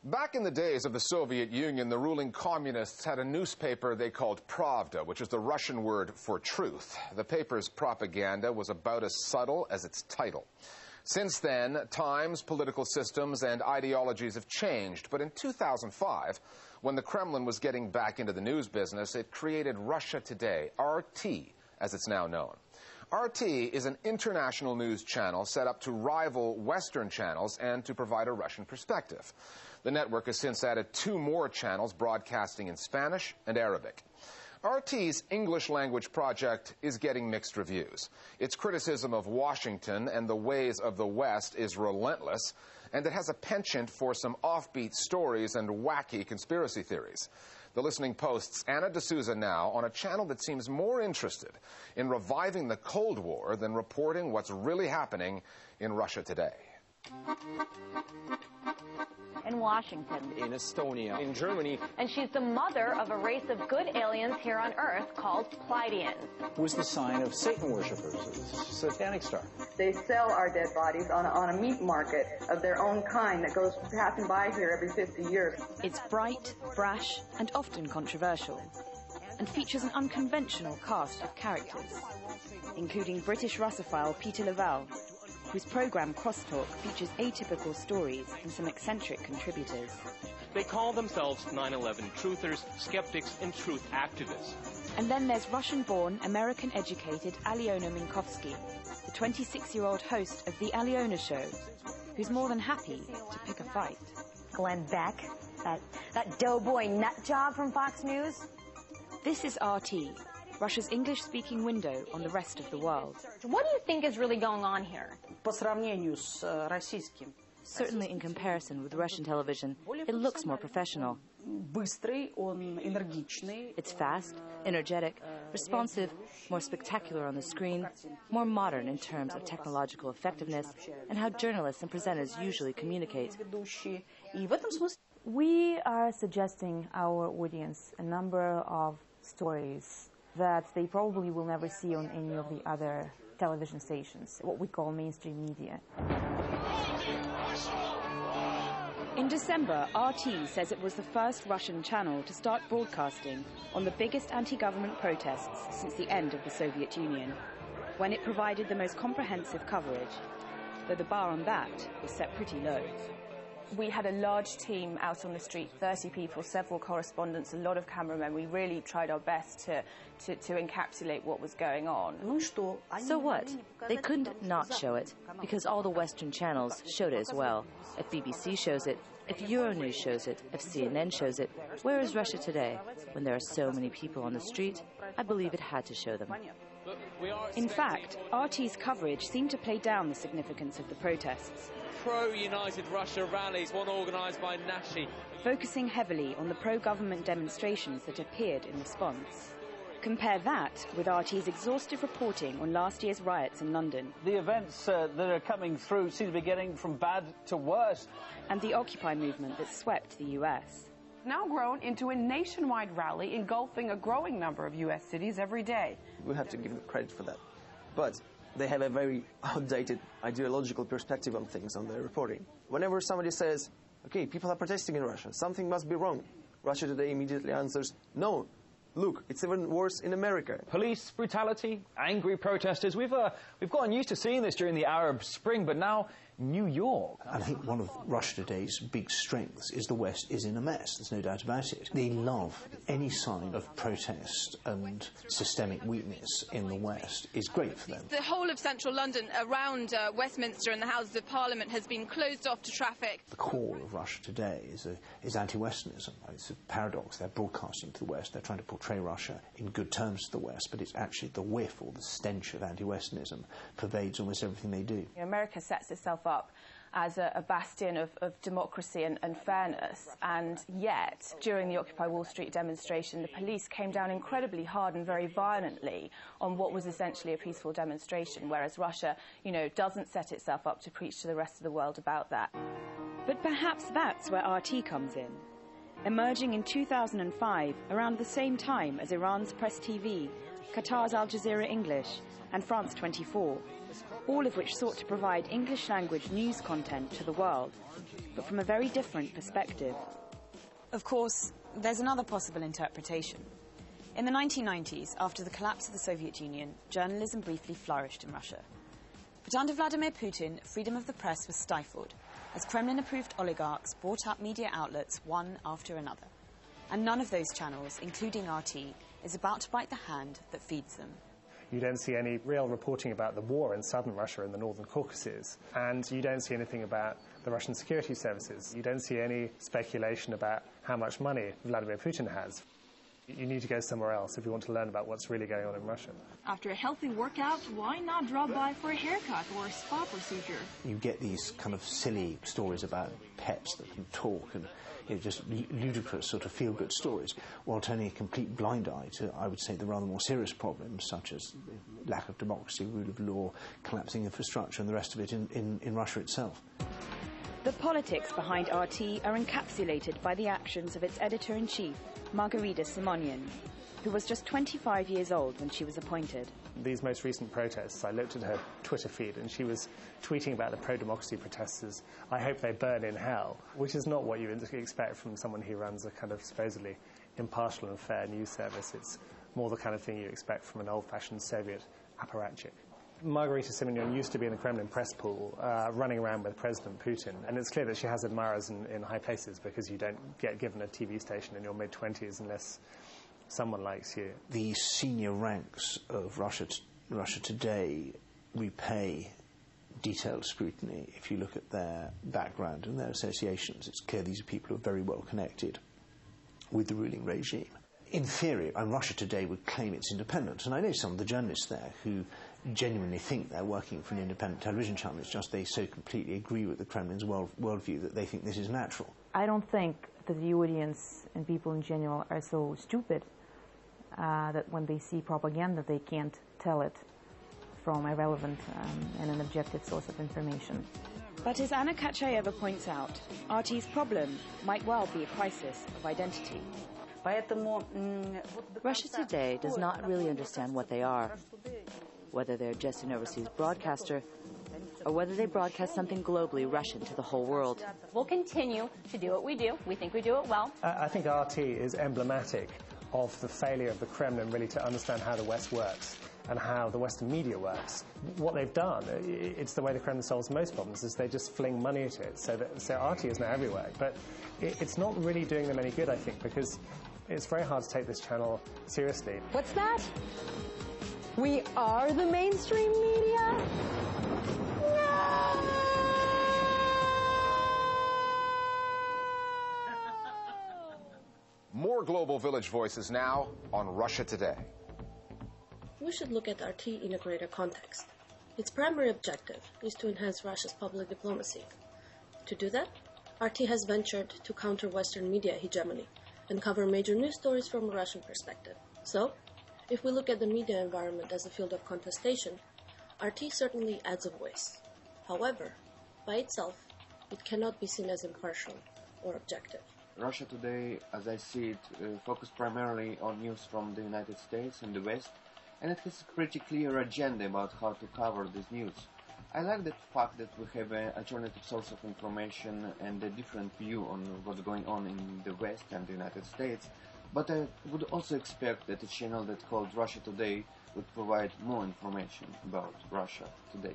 Back in the days of the Soviet Union, the ruling communists had a newspaper they called Pravda, which is the Russian word for truth. The paper's propaganda was about as subtle as its title. Since then, times, political systems, and ideologies have changed. But in 2005, when the Kremlin was getting back into the news business, it created Russia Today, RT, as it's now known. RT is an international news channel set up to rival Western channels and to provide a Russian perspective. The network has since added 2 more channels broadcasting in Spanish and Arabic. RT's English language project is getting mixed reviews. Its criticism of Washington and the ways of the West is relentless, and it has a penchant for some offbeat stories and wacky conspiracy theories. The Listening Post's Anna D'Souza now on a channel that seems more interested in reviving the Cold War than reporting what's really happening in Russia today. In Washington. In Estonia. In Germany. And she's the mother of a race of good aliens here on Earth called Pleiadians. Was the sign of Satan worshippers, a satanic star. They sell our dead bodies on a meat market of their own kind that goes passing by here every 50 years. It's bright, brash, and often controversial, and features an unconventional cast of characters, including British Russophile Peter Laval, whose programme Crosstalk features atypical stories and some eccentric contributors. They call themselves 9/11 truthers, skeptics, and truth activists. And then there's Russian-born, American-educated Alyona Minkovsky, the 26-year-old host of The Alyona Show, who's more than happy to pick a fight. Glenn Beck, that doughboy nut job from Fox News. This is RT, Russia's English-speaking window on the rest of the world. What do you think is really going on here? Certainly in comparison with Russian television, it looks more professional. It's fast, energetic, responsive, more spectacular on the screen, more modern in terms of technological effectiveness and how journalists and presenters usually communicate. We are suggesting our audience a number of stories that they probably will never see on any of the other television stations, what we call mainstream media. In December, RT says it was the first Russian channel to start broadcasting on the biggest anti-government protests since the end of the Soviet Union, when it provided the most comprehensive coverage, though the bar on that was set pretty low. We had a large team out on the street, 30 people, several correspondents, a lot of cameramen. We really tried our best to encapsulate what was going on. So what? They couldn't not show it, because all the Western channels showed it as well. If BBC shows it, if Euronews shows it, if CNN shows it, where is Russia Today? When there are so many people on the street, I believe it had to show them. In fact, RT's coverage seemed to play down the significance of the protests. Pro-United Russia rallies, one organised by Nashi. Focusing heavily on the pro-government demonstrations that appeared in response. Compare that with RT's exhaustive reporting on last year's riots in London. The events that are coming through seem to be getting from bad to worse. And the Occupy movement that swept the US. Now grown into a nationwide rally engulfing a growing number of U.S. cities every day. We have to give them credit for that. But they have a very outdated ideological perspective on things, on their reporting. Whenever somebody says, okay, people are protesting in Russia, something must be wrong, Russia Today immediately answers, no, look, it's even worse in America. Police brutality, angry protesters. We've gotten used to seeing this during the Arab Spring, but now New York. I think one of Russia Today's big strengths is the West is in a mess. There's no doubt about it. They love any sign of protest and systemic weakness in the West is great for them. The whole of central London around Westminster and the Houses of Parliament has been closed off to traffic. The core of Russia Today is anti-Westernism. It's a paradox. They're broadcasting to the West. They're trying to portray Russia in good terms to the West, but it's actually the whiff or the stench of anti-Westernism pervades almost everything they do. America sets itself up as a bastion of democracy and fairness, and yet during the Occupy Wall Street demonstration the police came down incredibly hard and very violently on what was essentially a peaceful demonstration, whereas Russia, doesn't set itself up to preach to the rest of the world about that. But perhaps that's where RT comes in. Emerging in 2005, around the same time as Iran's Press TV, Qatar's Al Jazeera English, and France 24, all of which sought to provide English-language news content to the world, but from a very different perspective. Of course, there's another possible interpretation. In the 1990s, after the collapse of the Soviet Union, journalism briefly flourished in Russia. But under Vladimir Putin, freedom of the press was stifled, as Kremlin-approved oligarchs bought up media outlets one after another. And none of those channels, including RT, is about to bite the hand that feeds them. You don't see any real reporting about the war in southern Russia and the northern Caucasus, and you don't see anything about the Russian security services. You don't see any speculation about how much money Vladimir Putin has. You need to go somewhere else if you want to learn about what's really going on in Russia. After a healthy workout, why not drop by for a haircut or a spa procedure? You get these kind of silly stories about pets that can talk and just ludicrous sort of feel-good stories, while turning a complete blind eye to, I would say, the rather more serious problems such as lack of democracy, rule of law, collapsing infrastructure and the rest of it in Russia itself. The politics behind RT are encapsulated by the actions of its editor-in-chief, Margarita Simonian, who was just 25 years old when she was appointed. These most recent protests, I looked at her Twitter feed and she was tweeting about the pro-democracy protesters, "I hope they burn in hell," which is not what you expect from someone who runs a kind of supposedly impartial and fair news service. It's more the kind of thing you expect from an old-fashioned Soviet apparatchik. Margarita Simonian used to be in the Kremlin press pool, running around with President Putin, and it's clear that she has admirers in high places because you don't get given a TV station in your mid-20s unless someone likes you. The senior ranks of Russia Today repay detailed scrutiny. If you look at their background and their associations, it's clear these are people who are very well connected with the ruling regime. In theory, Russia Today would claim it's independent, and I know some of the journalists there who genuinely think they're working for an independent television channel. It's just they so completely agree with the Kremlin's worldview that they think this is natural. I don't think that the audience and people in general are so stupid that when they see propaganda they can't tell it from a relevant and an objective source of information. But as Anna Kachayeva points out, RT's problem might well be a crisis of identity. Russia Today does not really understand what they are, whether they're just an overseas broadcaster or whether they broadcast something globally Russian to the whole world. We'll continue to do what we do. We think we do it well. I think RT is emblematic of the failure of the Kremlin really to understand how the West works and how the Western media works. What they've done, it's the way the Kremlin solves most problems, is they just fling money at it. So RT is now everywhere. But it's not really doing them any good, I think, because it's very hard to take this channel seriously. What's that? We are the mainstream media? More Global Village Voices now on Russia Today. We should look at RT in a greater context. Its primary objective is to enhance Russia's public diplomacy. To do that, RT has ventured to counter Western media hegemony and cover major news stories from a Russian perspective. So, if we look at the media environment as a field of contestation, RT certainly adds a voice. However, by itself, it cannot be seen as impartial or objective. Russia Today, as I see it, focuses primarily on news from the United States and the West, and it has a pretty clear agenda about how to cover this news. I like the fact that we have an alternative source of information and a different view on what's going on in the West and the United States, but I would also expect that a channel that called Russia Today would provide more information about Russia today.